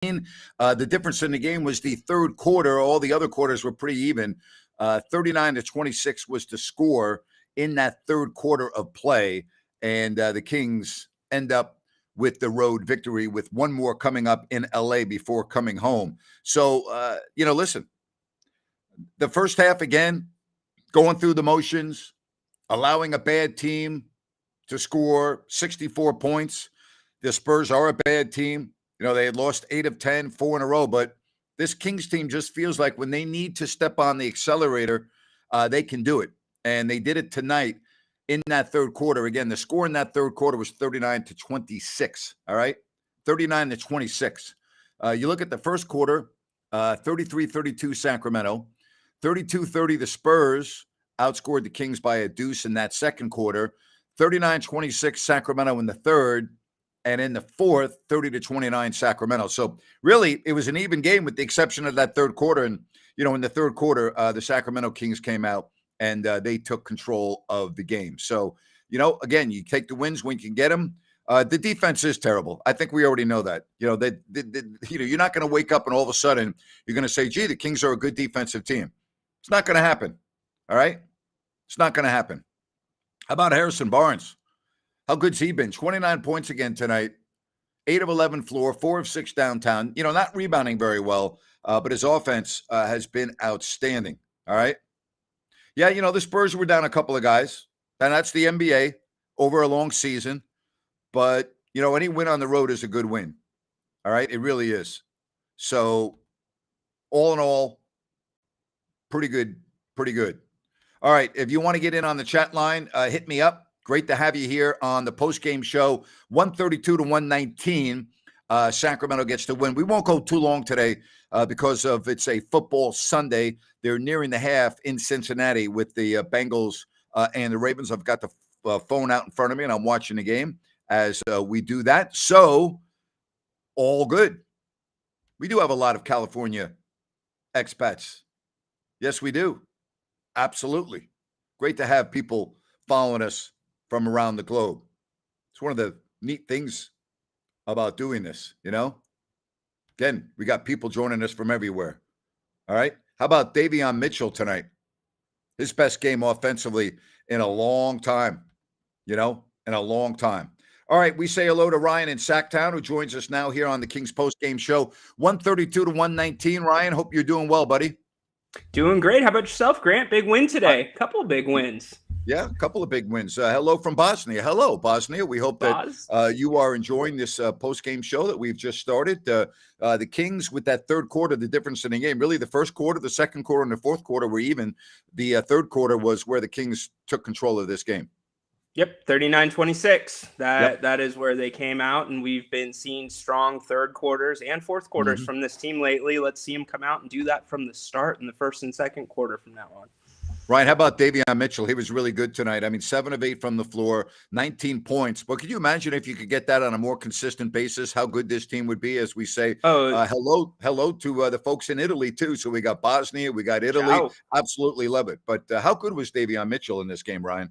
The difference in the game was the third quarter. All the other quarters were pretty even. 39-26 was the score in that third quarter of play. And the Kings end up with the road victory with one more coming up in LA before coming home. So, listen, the first half, again, going through the motions, allowing a bad team to score 64 points. The Spurs are a bad team. They had lost 8 of 10, 4 in a row, but this Kings team just feels like when they need to step on the accelerator, they can do it. And they did it tonight in that third quarter. Again, the score in that third quarter was 39-26, all right? 39-26. You look at the first quarter, 33-32 Sacramento, 32-30 the Spurs outscored the Kings by a deuce in that second quarter, 39-26 Sacramento in the third, and in the fourth, 30-29 Sacramento. So really, it was an even game with the exception of that third quarter. And, in the third quarter, the Sacramento Kings came out and they took control of the game. So, again, you take the wins when you can get them. The defense is terrible. I think we already know that. You're not going to wake up and all of a sudden you're going to say, gee, the Kings are a good defensive team. It's not going to happen. All right? It's not going to happen. How about Harrison Barnes? How good's he been? 29 points again tonight, 8 of 11 floor, 4 of 6 downtown. Not rebounding very well, but his offense has been outstanding. All right? Yeah, the Spurs were down a couple of guys, and that's the NBA over a long season. But, any win on the road is a good win. All right? It really is. So, all in all, pretty good. All right, if you want to get in on the chat line, hit me up. Great to have you here on the postgame show. 132-119. Sacramento gets the win. We won't go too long today because of it's a football Sunday. They're nearing the half in Cincinnati with the Bengals and the Ravens. I've got the phone out in front of me, and I'm watching the game as we do that. So, all good. We do have a lot of California expats. Yes, we do. Absolutely. Great to have people following us from around the globe. It's one of the neat things about doing this, Again, we got people joining us from everywhere. All right. How about Davion Mitchell tonight? His best game offensively in a long time, in a long time. All right, we say hello to Ryan in Sacktown, who joins us now here on the Kings Post Game Show. 132-119. Ryan, hope you're doing well, buddy. Doing great. How about yourself, Grant? Big win today. Couple of big wins. Yeah, a couple of big wins. Hello from Bosnia. Hello, Bosnia. We hope that you are enjoying this post-game show that we've just started. The Kings, with that third quarter, the difference in the game, really the first quarter, the second quarter, and the fourth quarter were even. The third quarter was where the Kings took control of this game. Yep, 39-26. That is where they came out, and we've been seeing strong third quarters and fourth quarters from this team lately. Let's see them come out and do that from the start in the first and second quarter from now on. Ryan, how about Davion Mitchell? He was really good tonight. 7 of 8 from the floor, 19 points. But could you imagine if you could get that on a more consistent basis, how good this team would be, as we say hello to the folks in Italy, too. So we got Bosnia, we got Italy. Ciao. Absolutely love it. But how good was Davion Mitchell in this game, Ryan?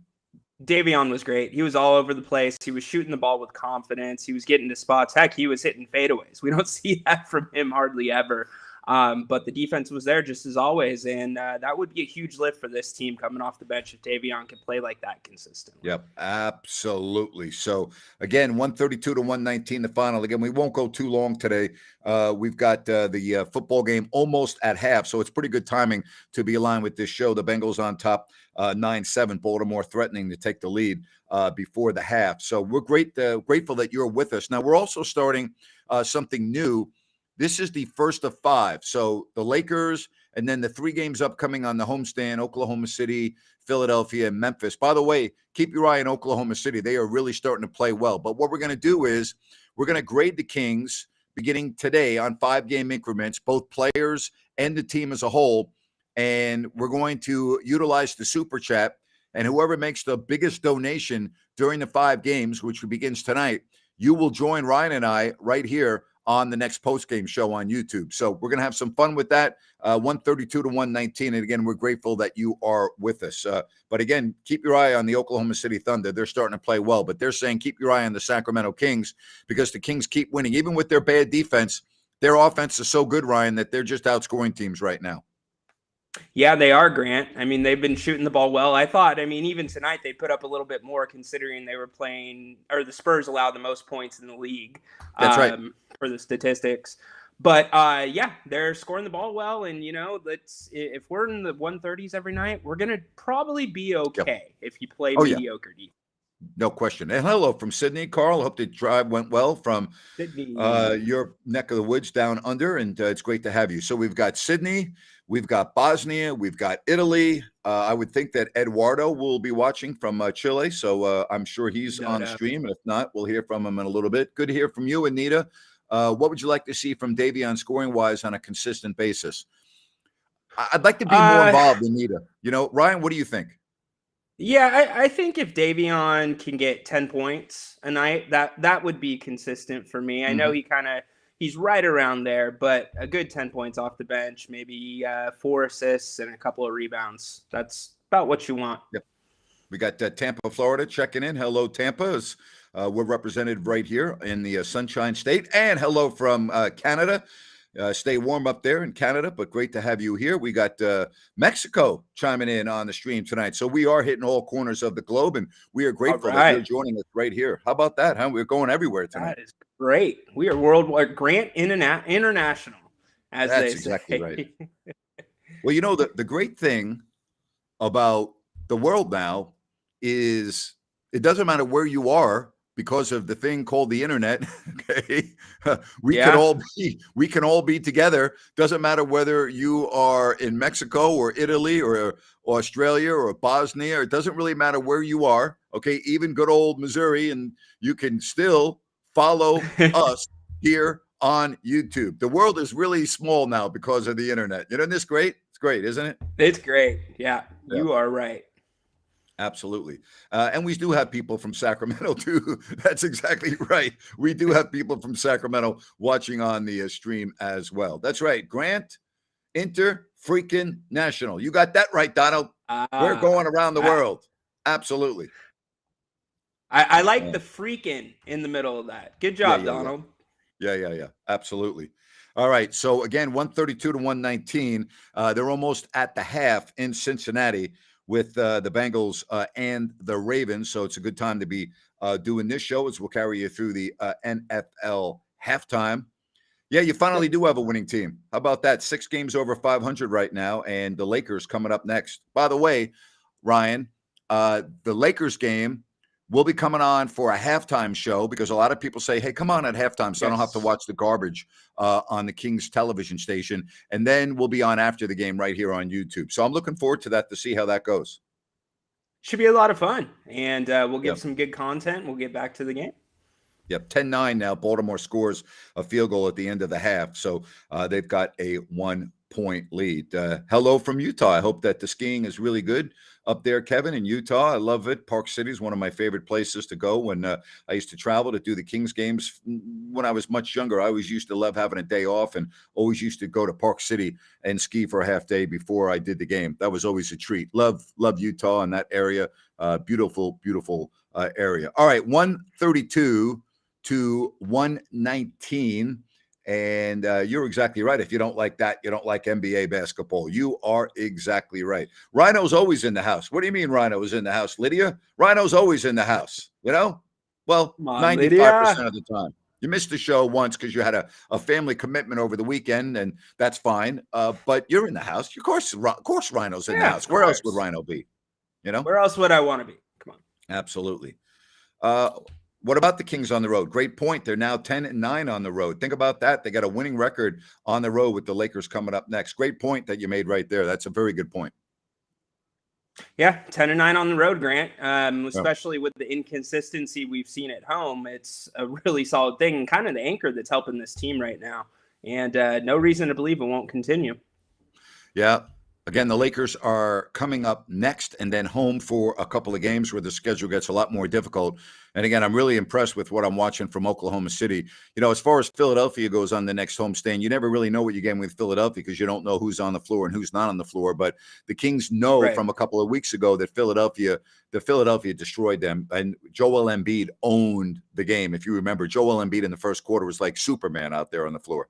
Davion was great. He was all over the place. He was shooting the ball with confidence. He was getting to spots. Heck, he was hitting fadeaways. We don't see that from him hardly ever. But the defense was there just as always. And that would be a huge lift for this team coming off the bench if Davion can play like that consistently. Yep, absolutely. So, again, 132-119, the final. Again, we won't go too long today. We've got the football game almost at half, so it's pretty good timing to be aligned with this show. The Bengals on top, 9-7. Baltimore threatening to take the lead before the half. So we're grateful that you're with us. Now, we're also starting something new. This is the first of 5. So the Lakers and then the 3 games upcoming on the homestand, Oklahoma City, Philadelphia, and Memphis. By the way, keep your eye on Oklahoma City. They are really starting to play well. But what we're going to do is we're going to grade the Kings beginning today on 5-game increments, both players and the team as a whole. And we're going to utilize the Super Chat. And whoever makes the biggest donation during the 5 games, which begins tonight, you will join Ryan and I right here on the next postgame show on YouTube. So we're going to have some fun with that, 132-119. And again, we're grateful that you are with us. But again, keep your eye on the Oklahoma City Thunder. They're starting to play well, but they're saying keep your eye on the Sacramento Kings because the Kings keep winning. Even with their bad defense, Their offense is so good, Ryan, that they're just outscoring teams right now. Yeah, they are, Grant. I mean, they've been shooting the ball well. I mean, even tonight they put up a little bit more considering they were playing, or the Spurs allowed the most points in the league That's right. For the statistics. But yeah, they're scoring the ball well. And, if we're in the 130s every night, we're going to probably be okay if you play mediocre defense. No question. And hello from Sydney, Carl. Hope the drive went well from Sydney. your neck of the woods down under, and it's great to have you. So we've got Sydney, we've got Bosnia, we've got Italy. I would think that Eduardo will be watching from Chile, so I'm sure he's on the stream. And if not, we'll hear from him in a little bit. Good to hear from you, Anita. What would you like to see from Davion scoring-wise on a consistent basis? I'd like to be more involved, Anita. Ryan, what do you think? Yeah, I think if Davion can get 10 points a night, that would be consistent for me. I know he's right around there, but a good 10 points off the bench, maybe 4 assists and a couple of rebounds. That's about what you want. Yep. We got Tampa, Florida checking in. Hello, Tampa. We're represented right here in the Sunshine State. And hello from Canada. Stay warm up there in Canada, but great to have you here. We got Mexico chiming in on the stream tonight. So we are hitting all corners of the globe, and we are grateful that you're joining us right here. How about that, huh? We're going everywhere tonight. That is great. We are worldwide. Grant International, as That's they exactly say. Right. Well, the great thing about the world now is it doesn't matter where you are. Because of the thing called the internet, okay, we can all be together. Doesn't matter whether you are in Mexico or Italy or Australia or Bosnia. It doesn't really matter where you are. Okay, even good old Missouri, and you can still follow us here on YouTube. The world is really small now because of the internet. Isn't this great? It's great, isn't it? It's great. Yeah, you are right. Absolutely. And we do have people from Sacramento, too. That's exactly right. We do have people from Sacramento watching on the stream as well. That's right. Grant, freaking national. You got that right, Donald. We're going around the world. Absolutely. I like the freaking in the middle of that. Good job, Donald. Yeah. Absolutely. All right. So, again, 132 to 119. They're almost at the half in Cincinnati with the Bengals and the Ravens. So it's a good time to be doing this show as we'll carry you through the NFL halftime. Yeah, you finally do have a winning team. How about that? 6 games over 500 right now, and the Lakers coming up next. By the way, Ryan, the Lakers game will be coming on for a halftime show because a lot of people say, hey, come on at halftime so I don't have to watch the garbage on the Kings television station. And then we'll be on after the game right here on YouTube. So I'm looking forward to that to see how that goes. Should be a lot of fun. And we'll give some good content. We'll get back to the game. Yep, 10-9 now. Baltimore scores a field goal at the end of the half. So they've got a 1-point lead. Hello from Utah. I hope that the skiing is really good up there, Kevin, in Utah. I love it. Park City is one of my favorite places to go when I used to travel to do the Kings games. When I was much younger, I always used to love having a day off and always used to go to Park City and ski for a half day before I did the game. That was always a treat. Love Utah and that area. Beautiful area. All right, 132 to 119. And you're exactly right. If you don't like that, you don't like NBA basketball. You are exactly right. Rhino's always in the house. What do you mean Rhino is in the house, Lydia? Rhino's always in the house, Well, 95% of the time. You missed the show once because you had a family commitment over the weekend, and that's fine. But you're in the house. Of course Rhino's in the house. Where else would Rhino be? Where else would I want to be? Come on. Absolutely. What about the Kings on the road? Great point. They're now 10-9 on the road. Think about that. They got a winning record on the road with the Lakers coming up next. Great point that you made right there. That's a very good point. Yeah, 10-9 on the road, Grant. Especially with the inconsistency we've seen at home, it's a really solid thing and kind of the anchor that's helping this team right now. And no reason to believe it won't continue. Yeah. Again, the Lakers are coming up next and then home for a couple of games where the schedule gets a lot more difficult. And again, I'm really impressed with what I'm watching from Oklahoma City. As far as Philadelphia goes on the next homestand, you never really know what you're getting with Philadelphia because you don't know who's on the floor and who's not on the floor. But the Kings know from a couple of weeks ago that Philadelphia destroyed them. And Joel Embiid owned the game. If you remember, Joel Embiid in the first quarter was like Superman out there on the floor.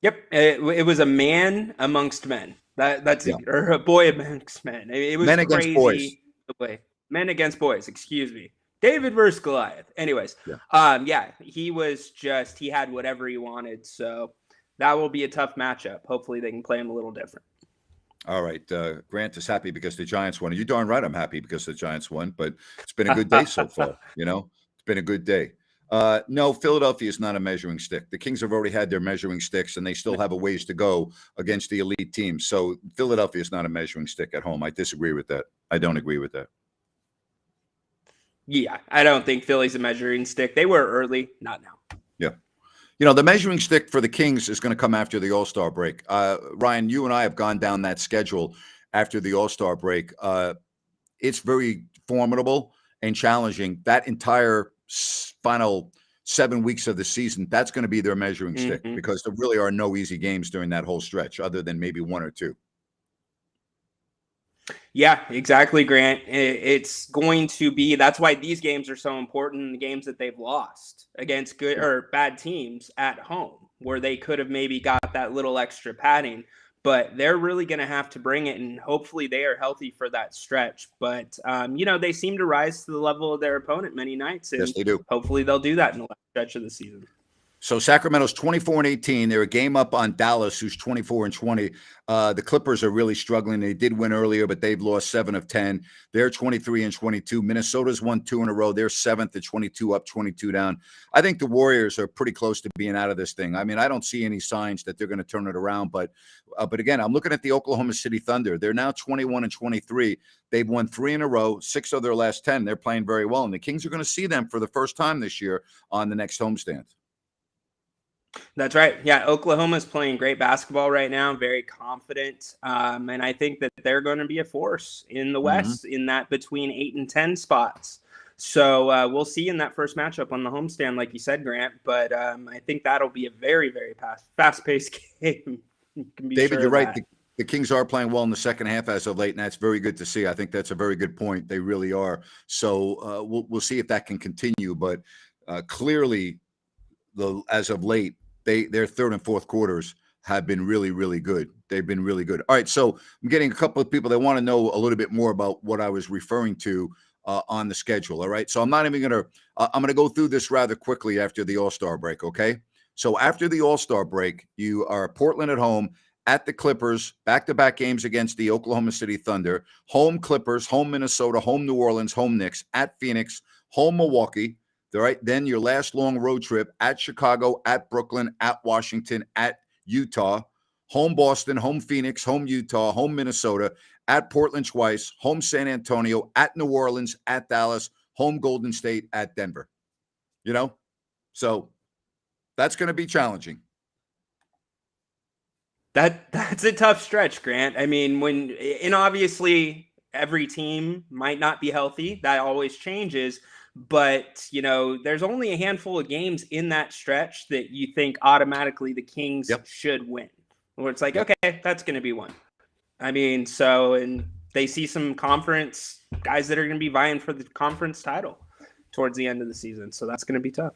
Yep, it was a man amongst men. That's Yeah. or a boy amongst men. It was Men against boys. crazy the way men against boys. Excuse me, David versus Goliath. Anyways, Yeah. yeah, he had whatever he wanted. So that will be a tough matchup. Hopefully, they can play him a little different. All right. Grant is happy because the Giants won. You darn right I'm happy because the Giants won, but it's been a good day so far. It's been a good day. No, Philadelphia is not a measuring stick. The Kings have already had their measuring sticks, and they still have a ways to go against the elite teams. So Philadelphia is not a measuring stick at home. I disagree with that. I don't agree with that. Yeah, I don't think Philly's a measuring stick. They were early, not now. Yeah. The measuring stick for the Kings is going to come after the All-Star break. Ryan, you and I have gone down that schedule after the All-Star break. It's very formidable and challenging. That entire final 7 weeks of the season, that's going to be their measuring stick because there really are no easy games during that whole stretch other than maybe one or two. Yeah, exactly, Grant. It's going to be that's why these games are so important. The games that they've lost against good or bad teams at home, where they could have maybe got that little extra padding, but they're really going to have to bring it, and hopefully they are healthy for that stretch. But they seem to rise to the level of their opponent many nights, and Yes, they do. hopefully they'll do that in the last stretch of the season. So Sacramento's 24-18. They're a game up on Dallas, who's 24-20. The Clippers are really struggling. They did win earlier, but they've lost 7 of 10. They're 23-22. Minnesota's won 2 in a row. They're 7th at 22 up, 22 down. I think the Warriors are pretty close to being out of this thing. I mean, I don't see any signs that they're going to turn it around. But again, I'm looking at the Oklahoma City Thunder. They're now 21-23. They've won 3 in a row, 6 of their last 10. They're playing very well, and the Kings are going to see them for the first time this year on the next homestand. That's right. Yeah, Oklahoma's playing great basketball right now, very confident. And I think that they're going to be a force in the West in that between 8 and 10 spots. So we'll see in that first matchup on the homestand, like you said, Grant. But I think that'll be a very, very fast-paced game. David, you're right. The Kings are playing well in the second half as of late, and that's very good to see. I think that's a very good point. They really are. So we'll see if that can continue. But clearly, as of late, their third and fourth quarters have been really, really good. They've been really good. All right, so I'm getting a couple of people that want to know a little bit more about what I was referring to on the schedule. All right, so I'm not even going to. I'm going to go through this rather quickly after the All-Star break. Okay, so after the All-Star break, you are Portland at home, at the Clippers, back-to-back games against the Oklahoma City Thunder, home Clippers, home Minnesota, home New Orleans, home Knicks, at Phoenix, home Milwaukee. All right. Then your last long road trip at Chicago, at Brooklyn, at Washington, at Utah, home Boston, home Phoenix, home Utah, home Minnesota, at Portland twice, home San Antonio, at New Orleans, at Dallas, home Golden State, at Denver. So that's going to be challenging. That's a tough stretch, Grant. I mean, and obviously every team might not be healthy. That always changes. But, there's only a handful of games in that stretch that you think automatically the Kings should win. Where it's like, okay, that's going to be one. I mean, and they see some conference guys that are going to be vying for the conference title towards the end of the season. So that's going to be tough.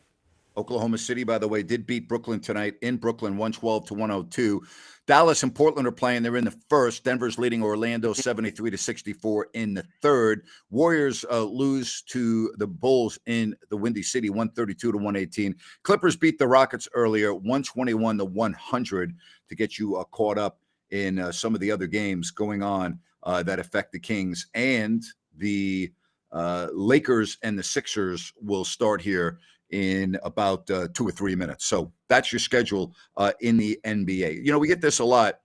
Oklahoma City, by the way, did beat Brooklyn tonight in Brooklyn, 112-102. Dallas and Portland are playing. They're in the first. Denver's leading Orlando 73-64 in the third. Warriors lose to the Bulls in the Windy City, 132-118. Clippers beat the Rockets earlier, 121-100 to get you caught up in some of the other games going on that affect the Kings. And the Lakers and the Sixers will start here in about 2 or 3 minutes. So that's your schedule in the NBA. We get this a lot.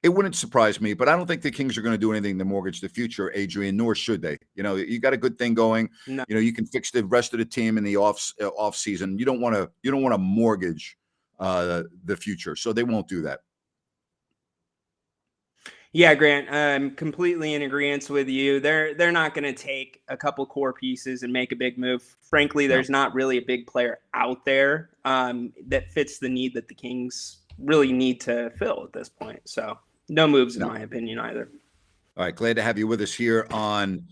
It wouldn't surprise me, but I don't think the Kings are going to do anything to mortgage the future, Adrian, nor should they. You got a good thing going. No. You can fix the rest of the team in the off season. You don't want to mortgage the future. So they won't do that. Yeah, Grant, I'm completely in agreement with you. They're not going to take a couple core pieces and make a big move. Frankly, there's not really a big player out there that fits the need that the Kings really need to fill at this point. So no moves, in my opinion, either. All right, glad to have you with us here on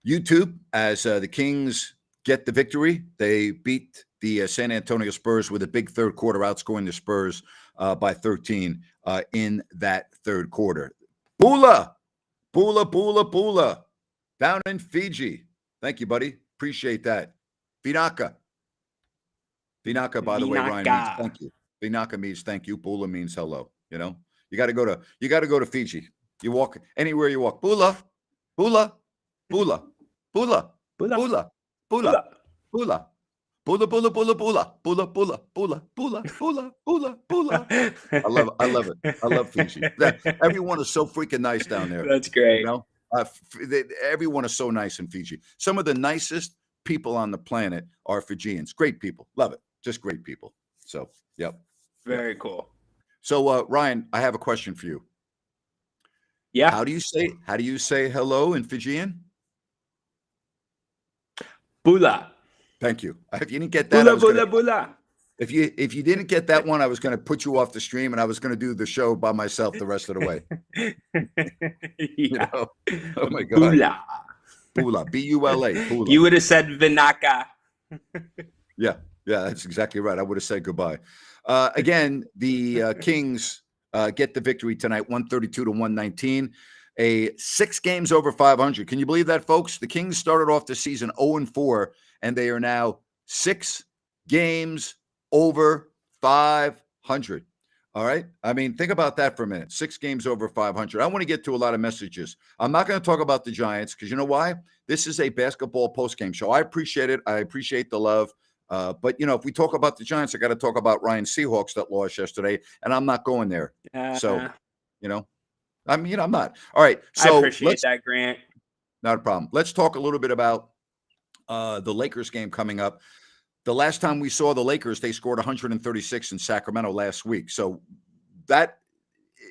YouTube as the Kings get the victory. They beat the San Antonio Spurs with a big third quarter, outscoring the Spurs by 13 in that third quarter. Bula, Bula, Bula, Bula, down in Fiji. Thank you, buddy. Appreciate that. Vinaka. Vinaka, by the way, Ryan, means Vinaka. thank you. Vinaka means thank you. Bula means hello. You know, you got to go to Fiji. You walk anywhere you walk. Bula, Bula, Bula, Bula, Bula. Bula, Bula, Bula. Bula, bula, bula, bula, bula, bula, bula, bula, bula, bula, bula. I love it. I love Fiji. Everyone is so freaking nice down there. That's great. You know, everyone is so nice in Fiji. Some of the nicest people on the planet are Fijians. Great people. Love it. Just great people. So, yep. Very cool. So, Ryan, I have a question for you. Yeah. How do you say hello in Fijian? Bula. Thank you. If you didn't get that, Bula. If you didn't get that one, I was going to put you off the stream and I was going to do the show by myself the rest of the way. Yeah. You know? Oh my God. Bula. Bula. B-U-L-A. Bula. You would have said Vinaka. Yeah, that's exactly right. I would have said goodbye. Again, the Kings get the victory tonight, 132-119. 6 games over 500. Can you believe that, folks? The Kings started off the season 0-4, and they are now 6 games over 500. All right. I mean, think about that for a minute. 6 games over 500. I want to get to a lot of messages. I'm not going to talk about the Giants because you know why? This is a basketball postgame show. I appreciate it. I appreciate the love. But, you know, if we talk about the Giants, I got to talk about Ryan Seahawks that lost yesterday, and I'm not going there. So, you know, I mean, I'm not. All right. So I appreciate that, Grant. Not a problem. Let's talk a little bit about the Lakers game coming up. The last time we saw the Lakers, they scored 136 in Sacramento last week. So that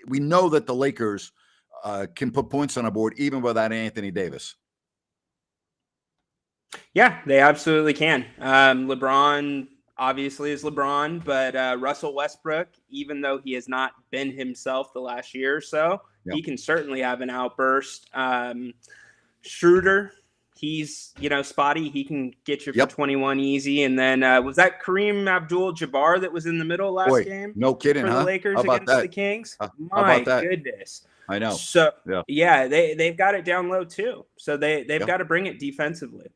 we know that the Lakers can put points on the board even without Anthony Davis. Yeah, they absolutely can. LeBron obviously is LeBron, but Russell Westbrook, even though he has not been himself the last year or so, he can certainly have an outburst. Schroeder, he's, spotty. He can get you for 21 easy. And then was that Kareem Abdul-Jabbar that was in the middle last game? No kidding, for the Lakers against the Kings? My goodness. I know. So, they've got it down low too. So they've got to bring it defensively.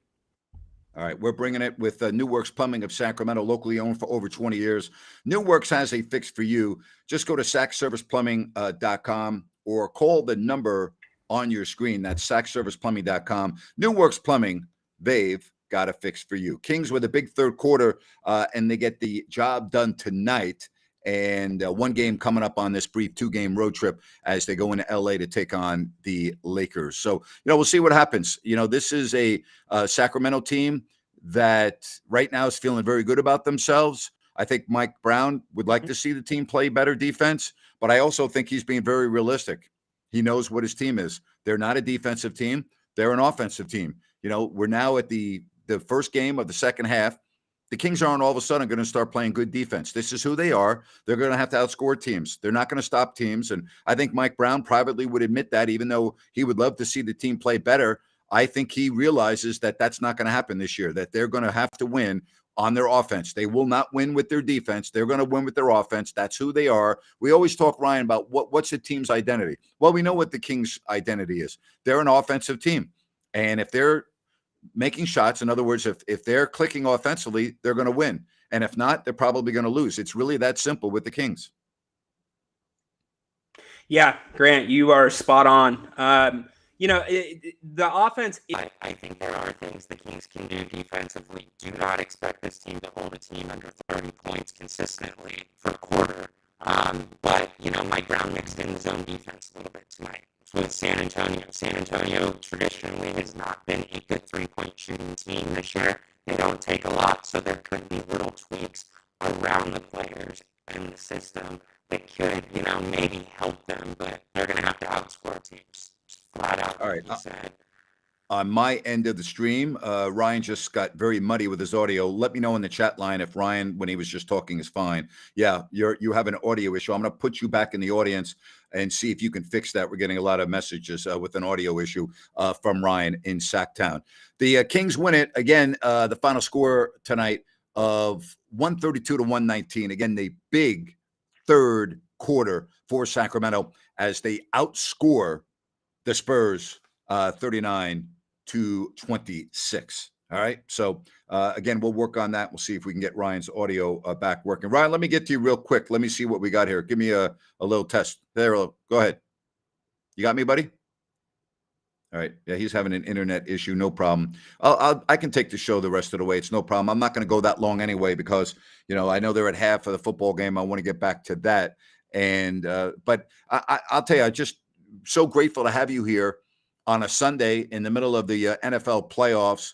All right, we're bringing it with New Works Plumbing of Sacramento, locally owned for over 20 years. New Works has a fix for you. Just go to sackserviceplumbing.com or call the number on your screen. That's sackserviceplumbing.com. New Works Plumbing, they've got a fix for you. Kings with a big third quarter, and they get the job done tonight. And one game coming up on this brief 2-game road trip as they go into LA to take on the Lakers. So, we'll see what happens. This is a Sacramento team that right now is feeling very good about themselves. I think Mike Brown would like to see the team play better defense, but I also think he's being very realistic. He knows what his team is. They're not a defensive team. They're an offensive team. We're now at the first game of the second half. The Kings aren't all of a sudden going to start playing good defense. This is who they are. They're going to have to outscore teams. They're not going to stop teams. And I think Mike Brown privately would admit that, even though he would love to see the team play better. I think he realizes that that's not going to happen this year, that they're going to have to win on their offense. They will not win with their defense. They're going to win with their offense. That's who they are. We always talk, Ryan, about what's the team's identity. Well, we know what the Kings' identity is. They're an offensive team. And if they're making shots, in other words, if they're clicking offensively, they're going to win. And if not, they're probably going to lose. It's really that simple with the Kings. Yeah, Grant, you are spot on. The offense. I think there are things the Kings can do defensively. Do not expect this team to hold a team under 30 points consistently for a quarter. But Mike Brown mixed in his own defense a little bit tonight with San Antonio. San Antonio traditionally has not been a good three-point shooting team this year. They don't take a lot, so there could be little tweaks around the players and the system that could, maybe help them, but they're going to have to outscore teams. Flat out. All right. Like you said. On my end of the stream, Ryan just got very muddy with his audio. Let me know in the chat line if Ryan, when he was just talking, is fine. Yeah, you have an audio issue. I'm going to put you back in the audience and see if you can fix that. We're getting a lot of messages with an audio issue from Ryan in Sacktown. The Kings win it. Again, the final score tonight of 132-119. Again, the big third quarter for Sacramento as they outscore the Spurs 39-26. All right. So again, we'll work on that. We'll see if we can get Ryan's audio back working. Ryan, let me get to you real quick. Let me see what we got here. Give me a little test. There, go ahead. You got me, buddy? All right. Yeah, he's having an internet issue. No problem. I can take the show the rest of the way. It's no problem. I'm not going to go that long anyway because, I know they're at half of the football game. I want to get back to that. And but I'll tell you, I'm just so grateful to have you here on a Sunday in the middle of the NFL playoffs.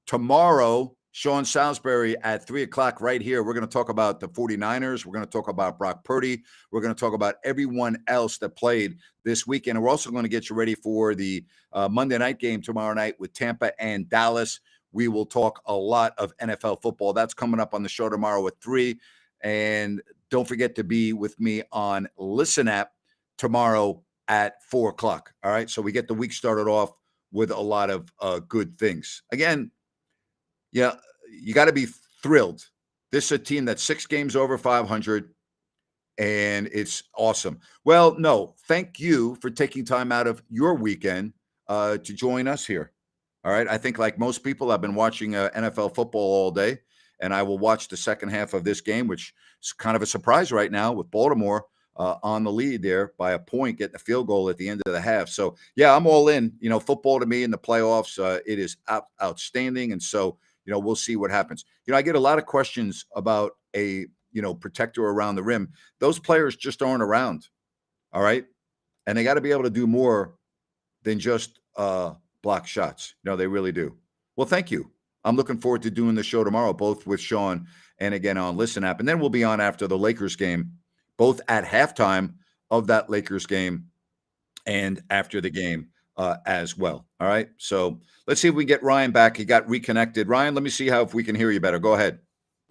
Tomorrow, Sean Salisbury at 3:00 right here. We're going to talk about the 49ers. We're going to talk about Brock Purdy. We're going to talk about everyone else that played this weekend. And we're also going to get you ready for the Monday night game tomorrow night with Tampa and Dallas. We will talk a lot of NFL football. That's coming up on the show tomorrow at 3. And don't forget to be with me on Listen App tomorrow at 4:00. All right. So we get the week started off with a lot of good things. Again, yeah, you got to be thrilled. This is a team that's 6 games over 500, and it's awesome. Well, no, thank you for taking time out of your weekend to join us here. All right. I think like most people, I've been watching NFL football all day, and I will watch the second half of this game, which is kind of a surprise right now with Baltimore on the lead there by a point, getting a field goal at the end of the half. So, yeah, I'm all in. Football to me in the playoffs, it is outstanding. And so, we'll see what happens. I get a lot of questions about a, protector around the rim. Those players just aren't around. All right. And they got to be able to do more than just block shots. They really do. Well, thank you. I'm looking forward to doing the show tomorrow, both with Sean and again on Listen App. And then we'll be on after the Lakers game, both at halftime of that Lakers game and after the game as well. All right. So let's see if we get Ryan back. He got reconnected. Ryan, let me see if we can hear you better. Go ahead.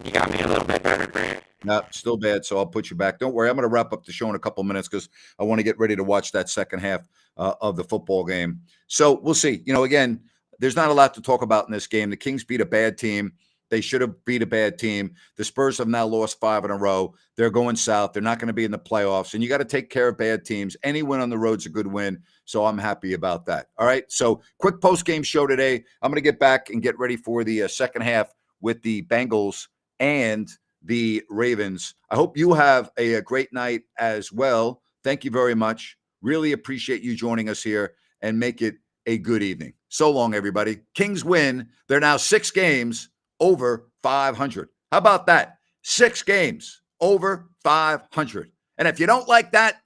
You got me a little bit better, Brad. No, still bad. So I'll put you back. Don't worry. I'm going to wrap up the show in a couple minutes because I want to get ready to watch that second half of the football game. So we'll see. Again, there's not a lot to talk about in this game. The Kings beat a bad team. They should have beat a bad team. The Spurs have now lost 5 in a row. They're going south. They're not going to be in the playoffs. And you got to take care of bad teams. Any win on the road's a good win. So I'm happy about that. All right. So quick post-game show today. I'm going to get back and get ready for the second half with the Bengals and the Ravens. I hope you have a great night as well. Thank you very much. Really appreciate you joining us here and make it a good evening. So long, everybody. Kings win. They're now 6 games over 500. How about that? 6 games over 500. And if you don't like that,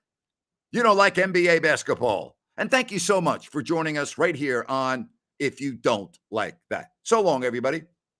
you don't like NBA basketball. And thank you so much for joining us right here on If You Don't Like That. So long, everybody.